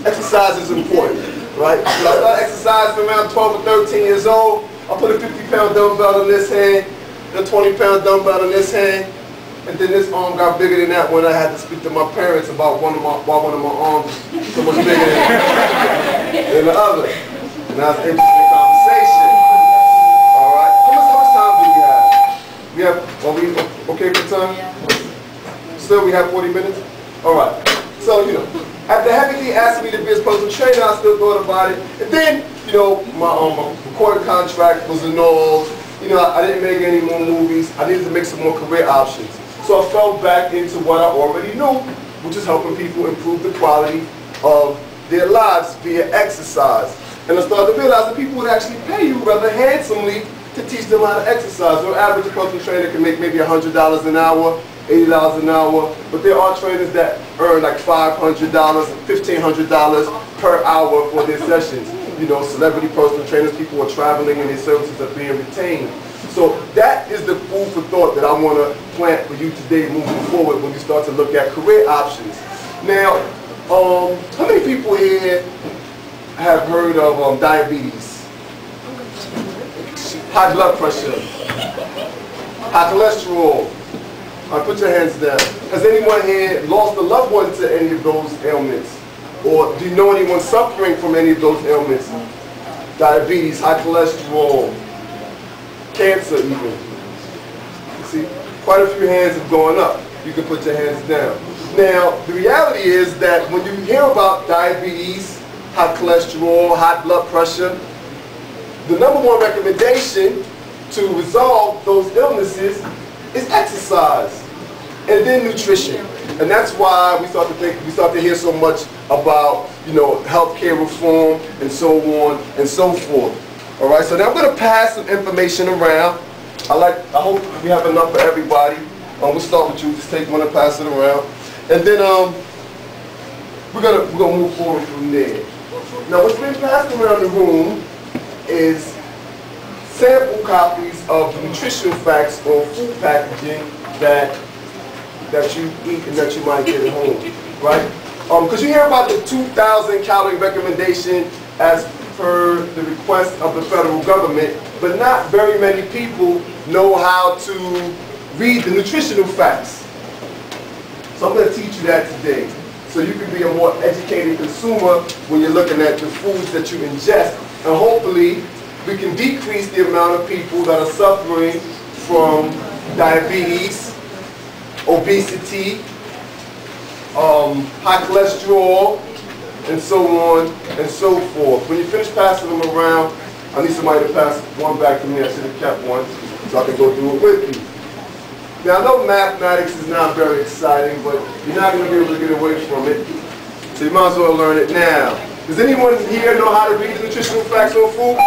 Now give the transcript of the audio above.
exercise is important, right? So I started exercising around 12 or 13 years old. I put a 50-pound dumbbell in this hand, a 20-pound dumbbell in this hand, and then this arm got bigger than that when I had to speak to my parents about why one of my arms so much bigger than the other. And that was an interesting conversation. All right. How much time do we have? We have, are we okay for time? Still, we have 40 minutes? All right. So, you know, after having he asked me to be his personal trainer, I still thought about it. And then, you know, my recording contract was annulled. You know, I didn't make any more movies. I needed to make some more career options. So I fell back into what I already knew, which is helping people improve the quality of their lives via exercise. And I started to realize that people would actually pay you rather handsomely to teach them how to exercise. So an average personal trainer can make maybe $100 an hour, $80 an hour, but there are trainers that earn like $500, $1,500 per hour for their sessions. You know, celebrity personal trainers, people are traveling and their services are being retained. So that is the food for thought that I want to plant for you today moving forward when you start to look at career options. Now, how many people here have heard of diabetes, high blood pressure, high cholesterol? All right, put your hands down. Has anyone here lost a loved one to any of those ailments? Or do you know anyone suffering from any of those ailments? Diabetes, high cholesterol, cancer even. See, quite a few hands have gone up. You can put your hands down. Now, the reality is that when you hear about diabetes, high cholesterol, high blood pressure, the #1 recommendation to resolve those illnesses is exercise and then nutrition. And that's why we start to hear so much about, you know, healthcare reform and so on and so forth. All right, so now I'm going to pass some information around. I hope we have enough for everybody. We'll start with you. Just take one and pass it around, and then we're gonna move forward from there. Now, what's been passed around the room is sample copies of the Nutritional Facts on food packaging that you eat and that you might get at home, right? Because you hear about the 2,000 calorie recommendation as per the request of the federal government, but not very many people know how to read the nutritional facts. So I'm going to teach you that today, so you can be a more educated consumer when you're looking at the foods that you ingest, and hopefully we can decrease the amount of people that are suffering from diabetes, obesity, high cholesterol, and so on and so forth. When you finish passing them around, I need somebody to pass one back to me. I should have kept one so I can go through it with you. Now, I know mathematics is not very exciting, but you're not going to be able to get away from it, so you might as well learn it now. Does anyone here know how to read the nutritional facts on food?